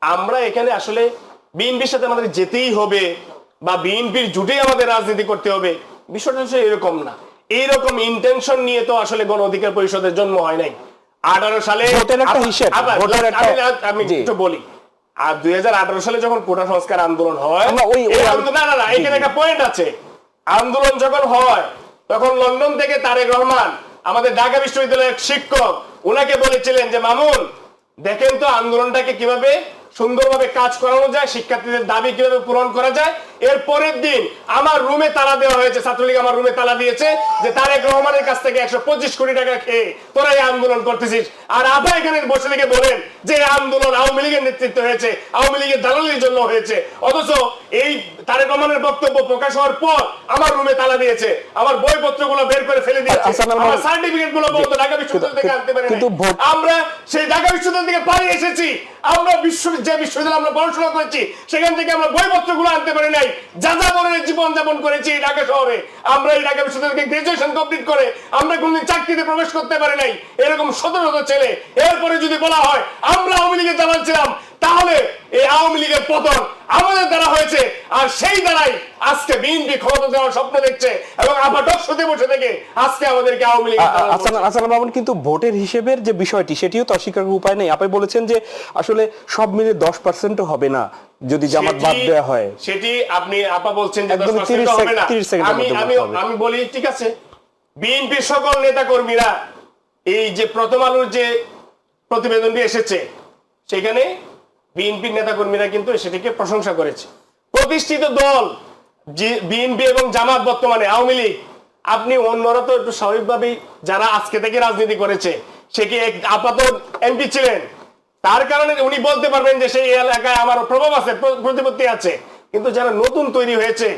আমরা এখানে আসলে বিএনপির সাথে আমাদের যেতেই হবে বা বিএনপির জুটেই আমাদের রাজনীতি করতে হবে, বিষয়টা আসলে এরকম না। এইরকম ইন্টেনশন নিয়ে তো আসলে গণ অধিকার পরিষদের জন্ম হয় নাই। 18 সালে আমি একটু বলি, আর 2018 সালে যখন কোটা সংস্কার আন্দোলন হয়, না এখানে একটা পয়েন্ট আছে। আন্দোলন যখন হয় তখন লন্ডন থেকে তারেক রহমান আমাদের ঢাকা বিশ্ববিদ্যালয়ের শিক্ষক ওনাকে বলেছিলেন যে মামুন দেখেন তো আন্দোলনটাকে কিভাবে সুন্দরভাবে কাজ করানো যায়, শিক্ষার্থীদের দাবি কিভাবে পূরণ করা যায়। এর পরের দিন আমার রুমে তালা দেওয়া হয়েছে, ছাত্রলীগ আমার রুমে তালা দিয়েছে যে তারেক রহমানের কাছ থেকে 125 কোটি টাকা খেয়ে তোরা এই আন্দোলন করতেছিস। আর আধা এখানে বসে থেকে বলেন যে আন্দোলন আওয়ামী লীগের নেতৃত্ব হয়েছে, আওয়ামী লীগের দালালির জন্য হয়েছে, অথচ এই তারেক রহমানের বক্তব্য প্রকাশ হওয়ার পর আমার রুমে তালা দিয়েছে, আমার বইপত্রগুলো বের করে ফেলে দিয়েছে, আমার সার্টিফিকেট গুলো বলতো ঢাকা বিশ্ববিদ্যালয় থেকে আনতে পারি। আমরা সেই ঢাকা বিশ্ববিদ্যালয় থেকে পালিয়ে এসেছি, আমরা যে বিশ্ববিদ্যালয়ে আমরা পড়াশোনা করেছি সেখান থেকে আমরা বইপত্রগুলো আনতে পারি নাই। যাযাবরের জীবন যাপন করেছি ঢাকা শহরে। আমরা এই ঢাকা বিশ্ববিদ্যালয় থেকে গ্রাজুয়েশন কমপ্লিট করে আমরা কোনদিন চাকরিতে প্রবেশ করতে পারি নাই। এরকম শত শত ছেলে। এরপরে যদি বলা হয় আমরা আওয়ামী লীগের দালাল ছিলাম, তাহলে এই আওয়ামী লীগের পতন আমাদের দ্বারা হয়েছে। আর সেই দ্বারাই আজকে বিএনপি ক্ষমতা দেওয়ার স্বপ্ন দেখছে এবং আপাতক সতে বসে থেকে আজকে আমাদেরকে আওয়ামী লীগ। আসসালাম মামুন, কিন্তু ভোটের হিসেবের যে বিষয়টি সেটিও তো অস্বীকার করার উপায় নেই। আপনি বলেছেন যে আসলে সব মিলে 10% হবে না যদি জামাত বাদ দেওয়া হয়। সেটি আপনি আপা বলছেন যে 10% হবে না। আমি বলি ঠিক আছে, বিএনপির সকল নেতা কর্মীরা এই যে প্রথম আলোর যে প্রতিবেদনটি এসেছে সেখানে বিএনপির নেতা কর্মীরা কিন্তু সেটিকে প্রশংসা করেছে। প্রতিষ্ঠিত দল বিএনপি এবং জামাত, বর্তমানে আওয়ামী লীগ, আপনি অন্যরা তো একটু স্বাভাবিকভাবেই যারা আজকে থেকে রাজনীতি করেছে, সে কি আপাতত এমপি ছিলেন, তার কারণে উনি বলতে পারবেন যে সেই এলাকায় আমার প্রভাব আছে, প্রতিপত্তি আছে। কিন্তু যারা নতুন তৈরি হয়েছে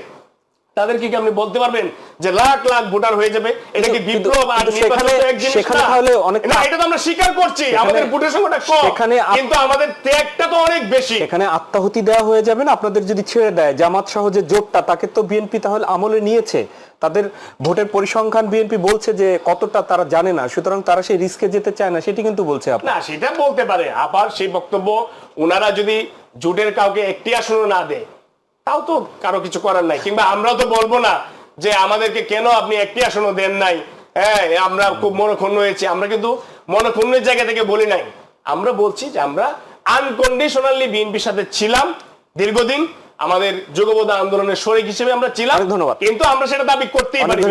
তাদেরকে কি আপনি বলতে পারবেন যে লাখ লাখ ভোটার হয়ে যাবে? এটা কি বিপ্লব? আর সেখানে তাহলে অনেক না, এটা তো আমরা স্বীকার করছি আমাদের ভোটের সংখ্যাটা কম, কিন্তু আমাদের ত্যাগটা তো অনেক বেশি। এখানে আত্মাহুতি দেওয়া হয়ে যাবে না আপনাদের যদি ছেড়ে দেয় জামাত সহ যে জোটটা, তাকে তো বিএনপি তাহলে আমলে নিয়েছে। তাদের ভোটের পরিসংখ্যান বিএনপি বলছে যে কতটা তারা জানে না, সুতরাং তারা সেই রিস্কে যেতে চায় না, সেটি কিন্তু বলছে না। সেটা বলতে পারে আবার সেই বক্তব্য, ওনারা যদি জোটের কাউকে একটি আসনও না দেয় তাও তো কারো কিছু করার নাই। কিংবা আমরাও তো বলবো না যে আমাদেরকে কেন আপনি একটি আসনও দেন নাই, হ্যাঁ আমরা খুব মনক্ষুণ্ণ হয়েছি। আমরা কিন্তু মনক্ষুণ্ণের জায়গা থেকে বলি নাই, আমরা বলছি যে আমরা আনকন্ডিশনালি বিএনপির সাথে ছিলাম দীর্ঘদিন, আমাদের যুগপৎ আন্দোলনের শরীক হিসেবে আমরা ছিলাম। ধন্যবাদ। কিন্তু আমরা সেটা দাবি করতেই পারি।